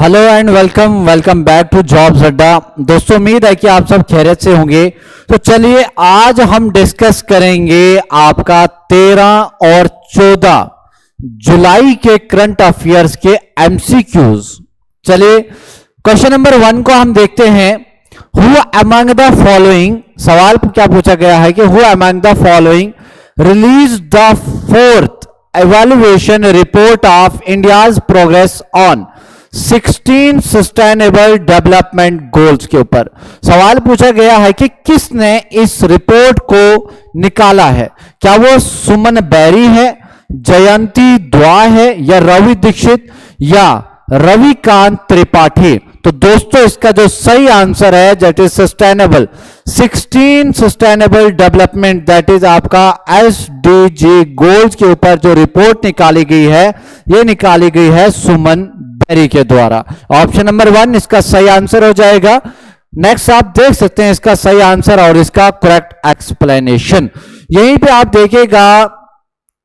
Hello and welcome back to jobs Adda. दोस्तों उम्मीद है कि आप सब खैरियत से होंगे। तो चलिए आज हम डिस्कस करेंगे आपका 13 और 14 जुलाई के करंट अफेयर्स के एमसीक्यूज। चलिए क्वेश्चन नंबर 1 को हम देखते हैं। हु अमंग द फॉलोइंग, सवाल क्या पूछा गया है कि who among the following release the 4th evaluation report of India's progress on 16 sustainable development goals के ऊपर सवाल पूछा गया है कि किसने इस रिपोर्ट को निकाला है। क्या वो सुमन बैरी है, जयंती द्वा है, या रवि दीक्षित या रविकांत त्रिपाठी। तो दोस्तों इसका जो सही आंसर है that is sustainable 16 sustainable development, that is आपका एसडीजी गोल्स के ऊपर जो रिपोर्ट निकाली गई है ये निकाली गई है सुमन बैरी के द्वारा। ऑप्शन नंबर 1 इसका सही आंसर हो जाएगा। नेक्स्ट आप देख सकते हैं इसका सही आंसर और इसका करेक्ट एक्सप्लेनेशन। यहीं पे आप देखिएगा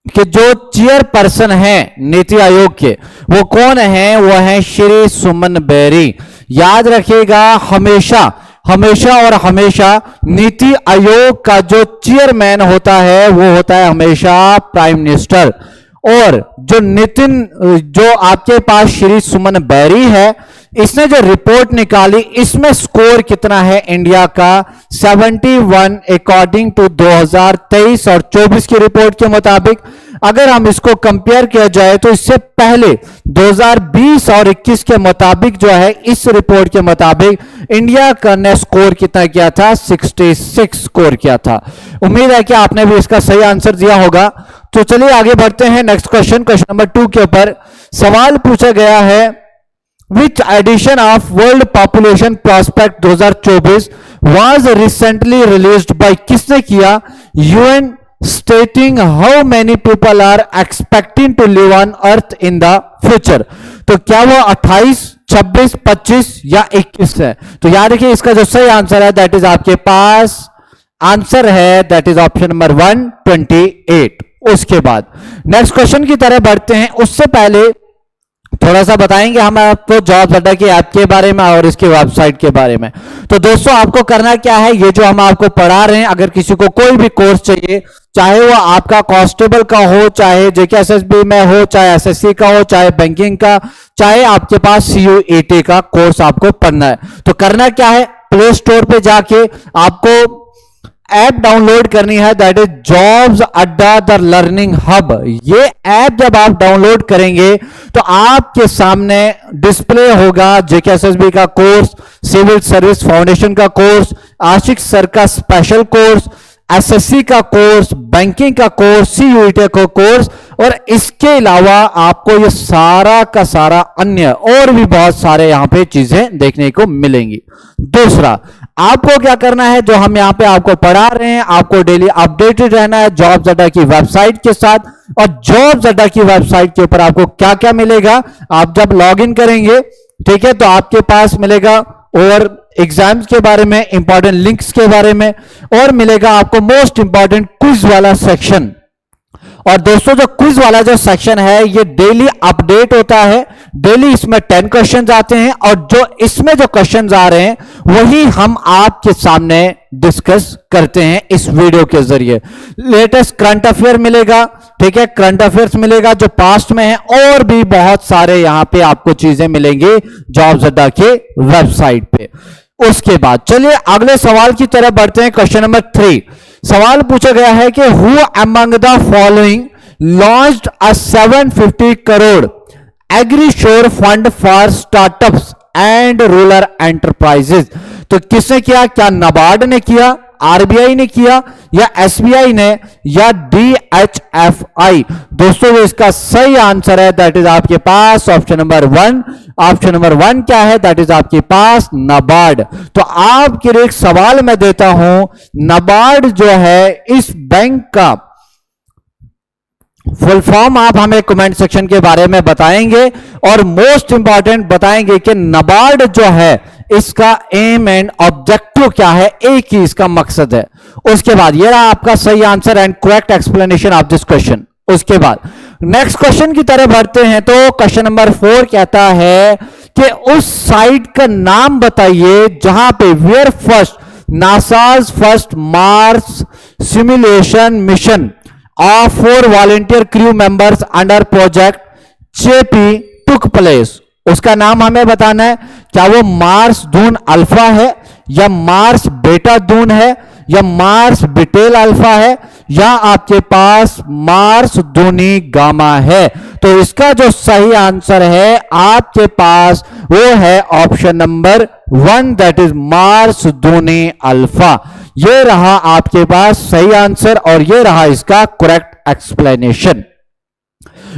कि जो चेयरपर्सन है नीति आयोग के वो कौन है, वो है श्री सुमन बैरी। याद रखिएगा हमेशा और हमेशा नीति आयोग का जो चेयरमैन होता है वो होता है हमेशा प्राइम मिनिस्टर। और जो आपके पास श्री सुमन बैरी है इसने जो रिपोर्ट निकाली इसमें स्कोर कितना है इंडिया का 71 अकॉर्डिंग टू 2023 और 24 की रिपोर्ट के मुताबिक। अगर हम इसको कंपेयर किया जाए तो इससे पहले 2020 और 21 के मुताबिक जो है इस रिपोर्ट के मुताबिक इंडिया का ने स्कोर कितना किया था, 66 स्कोर किया था। उम्मीद है कि आपने भी इसका सही आंसर दिया होगा। तो चलिए आगे बढ़ते हैं नेक्स्ट क्वेश्चन नंबर 2 के ऊपर सवाल पूछा गया है which edition of world population prospect 2024 was recently released by, किसने किया, UN stating how many people are expecting to live on earth in the future. तो क्या वो 28, 26, 25 या 21 है। तो याद रखिए इसका जो सही आंसर है दैट इज आपके पास आंसर है दैट इज ऑप्शन नंबर 1 28। उसके बाद नेक्स्ट क्वेश्चन की तरह बढ़ते हैं। उससे पहले थोड़ा सा बताएंगे हम आपको जॉब्स अड्डा की ऐप के बारे में और इसकी वेबसाइट के बारे में। तो दोस्तों आपको करना क्या है, ये जो हम आपको पढ़ा रहे हैं अगर किसी को कोई भी कोर्स चाहिए, चाहे वो आपका कांस्टेबल का हो, चाहे जेकेएसएसबी में हो, चाहे एसएससी का हो, चाहे बैंकिंग का, चाहे आपके पास सीयूईटी का कोर्स आपको पढ़ना है, तो करना क्या है, प्ले स्टोर पे जाके आपको ऐप डाउनलोड करनी है दैट इज जॉब्स अड्डा द लर्निंग हब। ये ऐप जब आप डाउनलोड करेंगे तो आपके सामने डिस्प्ले होगा जेकेएसएसबी का कोर्स, सिविल सर्विस फाउंडेशन का कोर्स, आशिक सर का स्पेशल कोर्स, एसएससी का कोर्स, बैंकिंग का कोर्स, सीयूईटी का कोर्स, और इसके अलावा आपको ये सारा का सारा अन्य और भी बहुत सारे यहां पे चीजें देखने को मिलेंगी। दूसरा आपको क्या करना है, जो हम यहां पे आपको पढ़ा रहे हैं आपको डेली अपडेटेड रहना है जॉब्स अड्डा की वेबसाइट के साथ। और जॉब्स अड्डा की वेबसाइट के ऊपर आपको क्या क्या मिलेगा, आप जब लॉग इन करेंगे ठीक है तो आपके पास मिलेगा और एग्जाम्स के बारे में, इंपॉर्टेंट लिंक्स के बारे में, और मिलेगा आपको मोस्ट इंपॉर्टेंट क्विज वाला सेक्शन। और दोस्तों जो क्विज वाला जो सेक्शन है ये डेली अपडेट होता है, डेली इसमें 10 क्वेश्चंस आते हैं और जो इसमें जो क्वेश्चंस आ रहे हैं वही हम आपके सामने डिस्कस करते हैं इस वीडियो के जरिए। लेटेस्ट करंट अफेयर मिलेगा, ठीक है, करंट अफेयर्स मिलेगा जो पास्ट में है, और भी बहुत सारे यहां पे आपको चीजें मिलेंगी जॉब्स अड्डा के वेबसाइट पे। उसके बाद चलिए अगले सवाल की तरफ बढ़ते हैं। क्वेश्चन नंबर 3 सवाल पूछा गया है कि who among the following launched a 750 crore AgriSURE fund for startups and rural enterprises. तो किसने किया, क्या नाबार्ड ने किया, आरबीआई ने किया, या एसबीआई ने, या डीएचएफआई। दोस्तों इसका सही आंसर है दैट इज आपके पास ऑप्शन नंबर 1। ऑप्शन नंबर 1 क्या है, दैट इज आपके पास नाबार्ड। तो आपके लिए एक सवाल मैं देता हूं, नाबार्ड जो है इस बैंक का फुल फॉर्म आप हमें कमेंट सेक्शन के बारे में बताएंगे, और मोस्ट इंपॉर्टेंट बताएंगे कि नाबार्ड जो है इसका एम एंड ऑब्जेक्टिव क्या है, एक ही इसका मकसद है। उसके बाद ये रहा आपका सही answer and correct explanation of this question. उसके बाद नेक्स्ट क्वेश्चन की तरफ बढ़ते हैं। तो क्वेश्चन नंबर 4 कहता है कि उस साइट का नाम बताइए जहां पे where first NASA's first Mars simulation mission of 4 volunteer crew members under project JP took place. उसका नाम हमें बताना है, क्या वो मार्स दून अल्फा है, या मार्स बेटा दून है, या मार्स बिटेल अल्फा है, या आपके पास मार्स दूनी गामा है। तो इसका जो सही आंसर है आपके पास वो है option number 1, that is Mars दूनी अल्फा। ये रहा आपके पास सही आंसर और ये रहा इसका करेक्ट एक्सप्लेनेशन।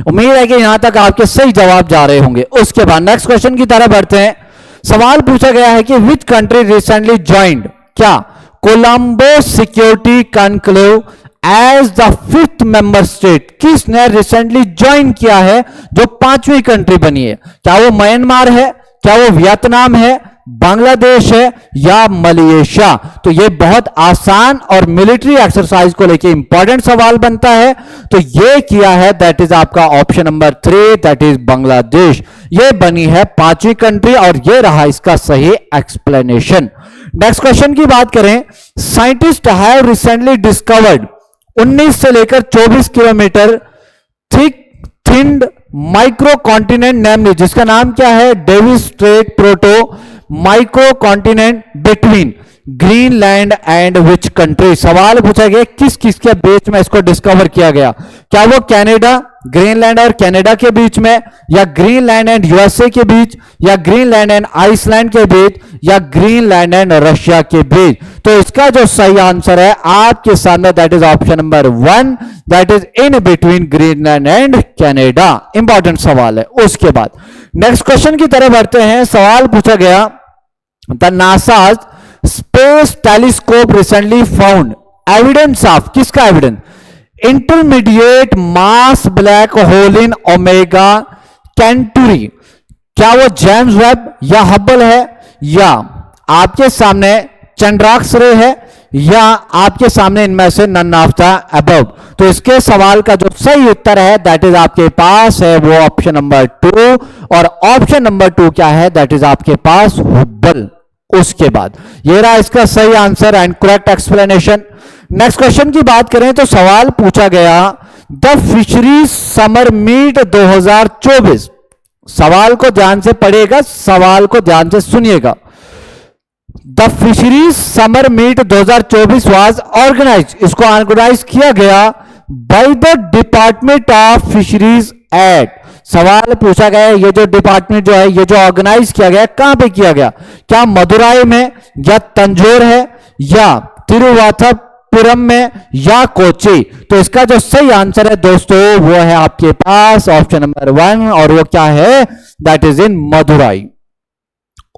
उम्मीद है कि यहां तक आपके सही जवाब जा रहे होंगे। उसके बाद नेक्स्ट क्वेश्चन की तरफ बढ़ते हैं। सवाल पूछा गया है कि विच कंट्री रिसेंटली ज्वाइंड, क्या Colombo security conclave as the 5th member state, किसने रिसेंटली ज्वाइन किया है जो 5वीं कंट्री बनी है? क्या वो म्यांमार है, क्या वो वियतनाम है, बांग्लादेश है, या मलेशिया? तो ये बहुत आसान और मिलिट्री एक्सरसाइज को लेके इंपॉर्टेंट सवाल बनता है। तो ये किया है, दैट इज आपका option number 3, that is Bangladesh. ये बनी है 5वीं कंट्री और ये रहा इसका सही एक्सप्लेनेशन। नेक्स्ट क्वेश्चन की बात करें, साइंटिस्ट हैव रिसेंटली डिस्कवर्ड 19 से लेकर 24 kilometre thick thinned micro continent namely, जिसका नाम क्या है? Davis Strait proto micro continent between Greenland and which country. सवाल पूछा गया किस किस के बीच में इसको डिस्कवर किया गया? क्या वो कनाडा, ग्रीनलैंड और कनाडा के बीच में, या ग्रीनलैंड एंड यूएसए के बीच, या ग्रीनलैंड एंड आइसलैंड के बीच, या ग्रीनलैंड एंड रशिया के बीच? तो इसका जो सही आंसर है आपके सामने, that is option number 1, that is in between Greenland and Canada. Important सवाल है। उसके बाद नेक्स्ट क्वेश्चन की तरफ बढ़ते हैं। सवाल पूछा गया, the NASA's space telescope recently found evidence of, किसका evidence? Intermediate mass black hole in Omega Centauri. क्या वो जेम्स वेब या हबल है, या आपके सामने चंद्राक्ष रे है, या आपके सामने इनमें से नन ऑफ द अबव? तो इसके सवाल का जो सही उत्तर है दैट इज आपके पास है वो ऑप्शन नंबर 2, और ऑप्शन नंबर 2 क्या है? दैट इज आपके पास हुब्बल। उसके बाद ये रहा इसका सही answer and correct explanation. Next question की बात करें तो सवाल पूछा गया, द फिशरीज समर मीट 2024। सवाल को ध्यान से पढ़िएगा, सवाल को ध्यान से सुनिएगा। The fisheries summer meet 2024 was organise, इसको ऑर्गेनाइज किया गया by the department of fisheries at. सवाल पूछा गया ये जो डिपार्टमेंट जो है ये जो ऑर्गेनाइज किया गया कहां पे किया गया? क्या मदुराई में, या तंजोर है, या तिरुवनंतपुरम में, या कोची? तो इसका जो सही आंसर है दोस्तों वो है आपके पास ऑप्शन नंबर 1, और वो क्या है? दैट इज इन मदुराई।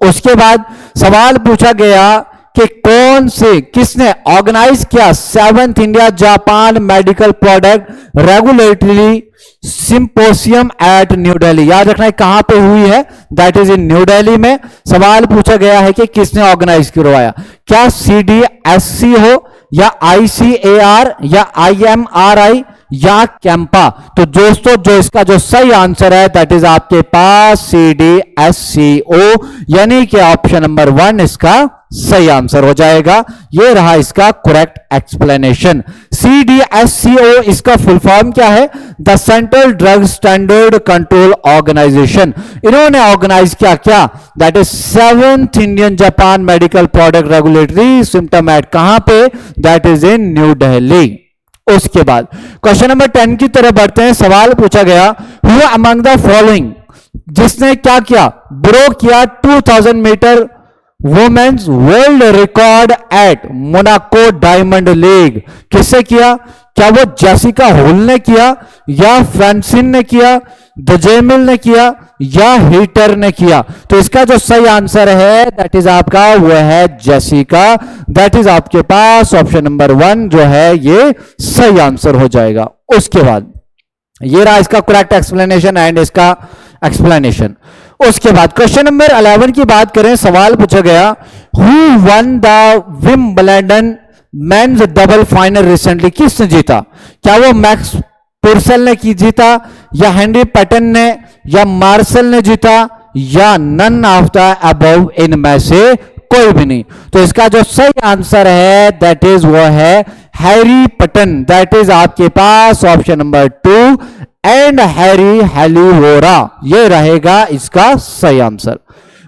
उसके बाद सवाल पूछा गया कि कौन से किसने ऑर्गेनाइज किया 7th India Japan medical product regulatory symposium at New Delhi. याद रखना है कहां पे हुई है? That is in new Delhi में। सवाल पूछा गया है कि किसने ऑर्गेनाइज करवाया? क्या CDSC हो, या ICAR, या IMRI, या कैंपा? तो दोस्तों जो इसका जो सही आंसर है दैट इज आपके पास CDSCO, यानी कि ऑप्शन नंबर 1 इसका सही आंसर हो जाएगा। ये रहा इसका करेक्ट एक्सप्लेनेशन। CDSCO इसका फुल फॉर्म क्या है? The central drug standard control organisation. इन्होंने ऑर्गेनाइज क्या क्या? That is 7th Indian Japan medical product regulatory symposium at, कहां पे? That is in new Delhi. उसके बाद क्वेश्चन नंबर 10 की तरफ बढ़ते हैं। सवाल पूछा गया, हु अमंग द फॉलोइंग, जिसने क्या किया? ब्रो किया 2000 metre women's world record at Monaco diamond league. किससे किया? क्या वो जेसिका होल ने किया, या फ्रांसिन ने किया, दजेमिल ने किया, या हीटर ने किया? तो इसका जो सही आंसर है दैट इज आपका वो है जेसिका। दैट इज आपके पास ऑप्शन नंबर 1 जो है ये सही आंसर हो जाएगा। उसके बाद ये रहा इसका करेक्ट एक्सप्लेनेशन एंड इसका एक्सप्लेनेशन। उसके बाद क्वेश्चन नंबर 11 की बात करें। सवाल पूछा गया, who one the Wimbledon men's double final recently, किसने जीता? क्या वो मैक्स पुर्सेल ने की जीता, या हेनरी पैटन ने, या मार्शल ने जीता, या नन ऑफ द अबव, इनमें से कोई भी नहीं। तो इसका जो सही आंसर है दैट इज वो है हैरी पटन, दैट इज आपके पास ऑप्शन नंबर 2 एंड हैरी हेलीवोरा, ये रहेगा इसका सही आंसर।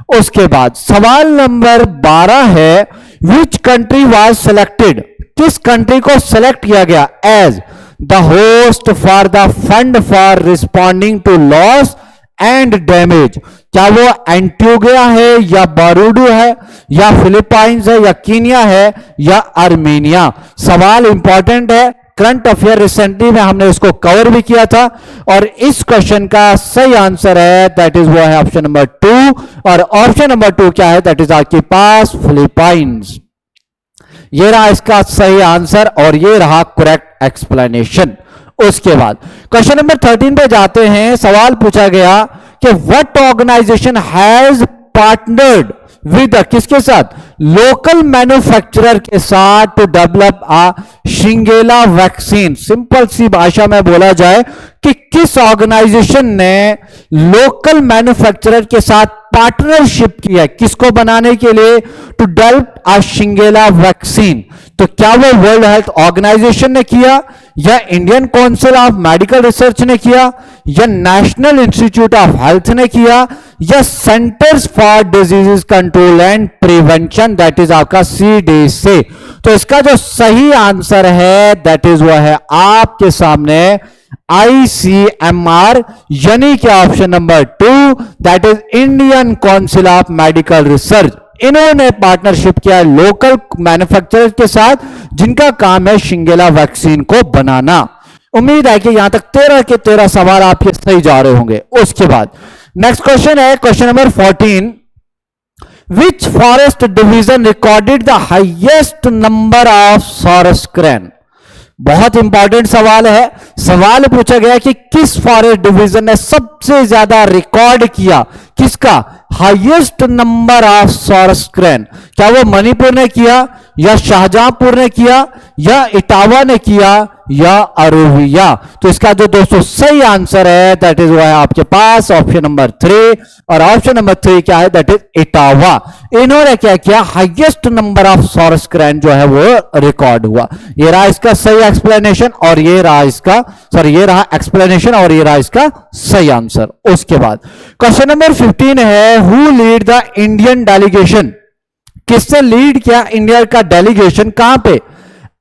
उसके बाद सवाल नंबर 12 है विच कंट्री वाज सिलेक्टेड, किस कंट्री को सिलेक्ट किया गया as the host for the fund for responding to loss and damage. क्या वो एंटीगुआ है या बारूडू है या फिलीपाइंस है या कीनिया है या आर्मेनिया। सवाल इंपॉर्टेंट है, करंट अफेयर रिसेंटली में हमने इसको कवर भी किया था और इस क्वेश्चन का सही आंसर है दैट इज वो है ऑप्शन नंबर 2 और ऑप्शन नंबर 2 क्या है दैट इज आपके पास फिलीपाइंस। ये रहा इसका सही आंसर और ये रहा करेक्ट एक्सप्लेनेशन। उसके बाद क्वेश्चन नंबर 13 पे जाते हैं। सवाल पूछा गया कि what organisation has partnered with, किसके साथ, लोकल मैन्युफैक्चरर के साथ to develop a shigella vaccine. Simple सी भाषा में बोला जाए कि किस ऑर्गेनाइजेशन ने लोकल मैन्युफैक्चरर के साथ पार्टनरशिप की है, किसको बनाने के लिए, to develop a shigella vaccine. तो क्या वो वर्ल्ड हेल्थ ऑर्गेनाइजेशन ने किया या Indian council of medical research ने किया या नेशनल इंस्टीट्यूट ऑफ हेल्थ ने किया या centres for disease control and prevention, that is आपका CDC। तो इसका जो सही आंसर है दैट इज वो है आपके सामने ICMR, यानी कि option number 2 that is Indian council of medical research. इन्होंने पार्टनरशिप किया लोकल मैन्युफैक्चरर के साथ जिनका काम है शिंगेला वैक्सीन को बनाना। उम्मीद है कि यहां तक 13 के 13 सवाल आपके सही जा रहे होंगे। उसके बाद नेक्स्ट क्वेश्चन है question number 14, which forest division recorded the highest number of sorus crane. बहुत इंपॉर्टेंट सवाल है। सवाल पूछा गया कि किस फॉरेस्ट डिवीजन ने सबसे ज्यादा रिकॉर्ड किया, किसका highest number of sorus crane. क्या वो मणिपुर ने किया या शाहजहांपुर ने किया या इटावा ने किया या अरोविया। तो इसका जो दोस्तों सही आंसर है दैट इज वो है आपके पास ऑप्शन नंबर 3 और ऑप्शन नंबर 3 क्या है दैट इज इटावा। इन्होंने क्या किया, highest number of sorus crane जो है वो रिकॉर्ड हुआ। ये रहा इसका सही एक्सप्लेनेशन और ये रहा इसका ये रहा एक्सप्लेनेशन और ये रहा इसका सही आंसर। उसके बाद क्वेश्चन नंबर 15 है who lead the Indian delegation, किससे लीड किया इंडिया का डेलीगेशन, कहां पे,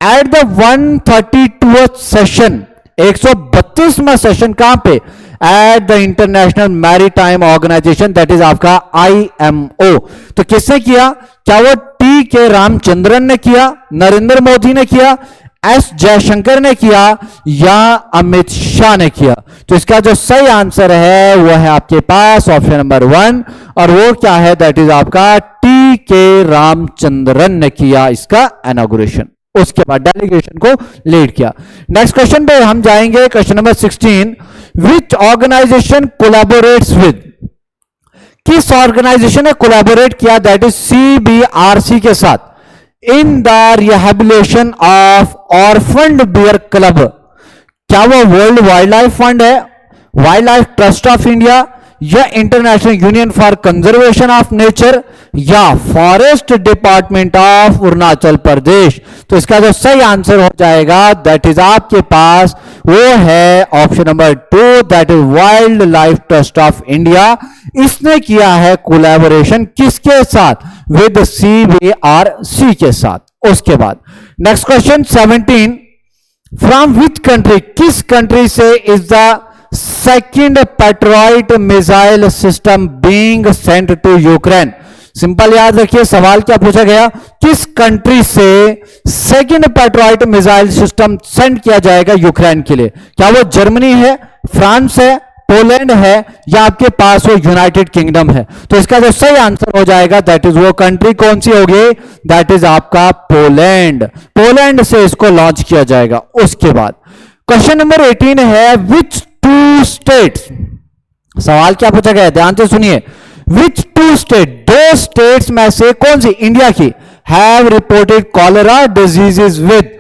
एट द 132th सेशन, 132वां सेशन कहां पे, at the international maritime organisation that is आपका IMO। तो किसने किया, क्या वो TK रामचंद्रन ने किया, नरेंद्र मोदी ने किया, S जयशंकर ने किया या अमित शाह ने किया। तो इसका जो सही आंसर है वो है आपके पास ऑप्शन नंबर 1 और वो क्या है दैट इज आपका TK रामचंद्रन ने किया इसका इनॉग्रेशन। उसके बाद डेलीगेशन को लीड किया। नेक्स्ट क्वेश्चन पे हम जाएंगे question number 16, which organisation collaborates with, किस ऑर्गेनाइजेशन ने कोलैबोरेट किया दैट इज CBRC के साथ in the rehabilitation of orphaned bear cub. क्या वो वर्ल्ड वाइल्ड लाइफ फंड है, wildlife trust of India या international union for conservation of nature या forest department of Arunachal Pradesh. तो इसका जो सही आंसर हो जाएगा दैट इज आपके पास वो है option number 2 that is wild life trust of India. इसने किया है कोलैबोरेशन किसके साथ, विद CBRC के साथ। उसके बाद next question 17, from which country, किस कंट्री से is the second Patriot missile system being sent to Ukraine. Simple याद रखिए सवाल क्या पूछा गया, किस कंट्री से second Patriot missile system send किया जाएगा यूक्रेन के लिए। क्या वो जर्मनी है, फ्रांस है, पोलैंड है या आपके पास वो यूनाइटेड किंगडम है। तो इसका जो सही आंसर हो जाएगा दैट इज वो कंट्री कौन सी होगी, दैट इज आपका पोलैंड। पोलैंड से इसको लॉन्च किया जाएगा। उसके बाद क्वेश्चन नंबर 18 है विच टू स्टेट्स, सवाल क्या पूछा गया ध्यान से सुनिए, विच टू स्टेट, दो स्टेट्स में से कौन सी इंडिया की have reported cholera diseases with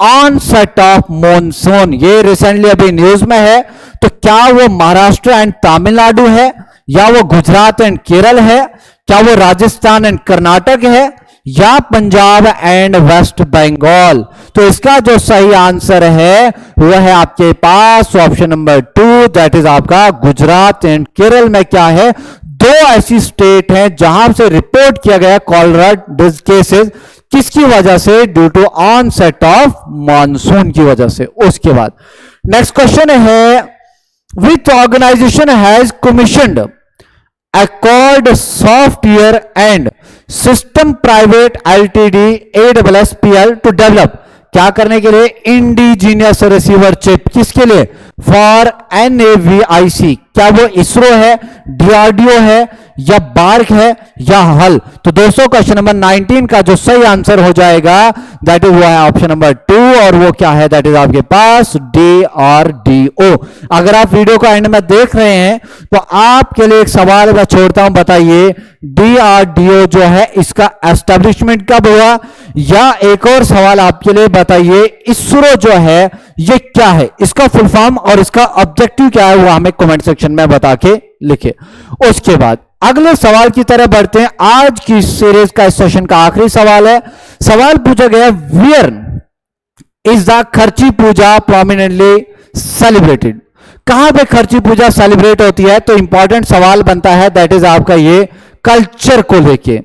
onset of monsoon. ये रिसेंटली अभी न्यूज में है। तो क्या वो महाराष्ट्र एंड तमिलनाडु है या वो गुजरात एंड केरल है, क्या वो राजस्थान एंड कर्नाटक है, या पंजाब एंड वेस्ट बंगाल? तो इसका जो सही आंसर है वो है आपके पास ऑप्शन नंबर 2, दैट इज आपका गुजरात एंड केरल में क्या है, दो ऐसी स्टेट हैं जहां से रिपोर्ट किया गया कॉलरा केसेस, किसकी वजह से? Due to onset of monsoon की वजह से। उसके बाद नेक्स्ट क्वेश्चन है, which organisation has commissioned Accord Software and System Private Ltd AWSPL to develop, क्या करने के लिए? इंडिजीनियस रिसीवर चिप, किसके लिए? For NAVIC। क्या वो इसरो है, DRDO है, या बार्क है, या हल? तो दोस्तों क्वेश्चन नंबर 19 का जो सही आंसर हो जाएगा दैट इज वो है ऑप्शन नंबर 2, और वो क्या है? दैट इज आपके पास DRDO। अगर आप वीडियो को एंड में देख रहे हैं तो आपके लिए एक सवाल मैं छोड़ता हूं, बताइए DRDO जो है इसका एस्टेब्लिशमेंट कब हुआ? या एक और सवाल आपके लिए, बताइए इसरो जो है ये क्या है, इसका फुल फॉर्म और इसका ऑब्जेक्टिव क्या है, वो हमें कमेंट सेक्शन में बता के लिखे। उसके बाद अगले सवाल की तरफ बढ़ते हैं। आज की सीरीज का इस सेशन का आखिरी सवाल है। सवाल पूछा गया, वियर इज द खर्ची पूजा प्रोमिनेंटली सेलिब्रेटेड? कहां पे खर्ची पूजा सेलिब्रेट होती है? तो इंपॉर्टेंट सवाल बनता है, दैट इज आपका ये कल्चर को लेके।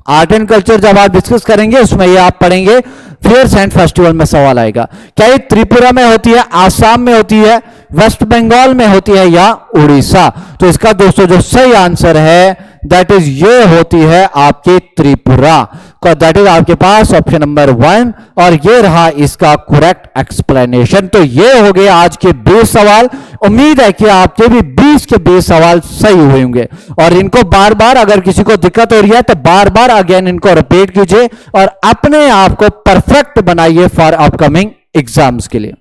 आर्ट एंड कल्चर जब आप डिस्कस करेंगे उसमें ये आप पढ़ेंगे, फेयर्स एंड फेस्टिवल में सवाल आएगा। क्या ये त्रिपुरा में होती है, आसाम में होती है, वेस्ट बंगाल में होती है, या उड़ीसा? तो इसका दोस्तों जो सही आंसर है दैट इज ये होती है आपकी त्रिपुरा, दैट इज आपके पास ऑप्शन नंबर 1, और ये रहा इसका करेक्ट एक्सप्लेनेशन। तो ये हो गए आज के 20 सवाल। उम्मीद है कि आपके भी 20 के 20 सवाल सही हुए होंगे, और इनको बार बार अगर किसी को दिक्कत हो रही है तो बार बार अगेन इनको रिपीट कीजिए और अपने आप को परफेक्ट बनाइए फॉर अपकमिंग एग्जाम्स के लिए।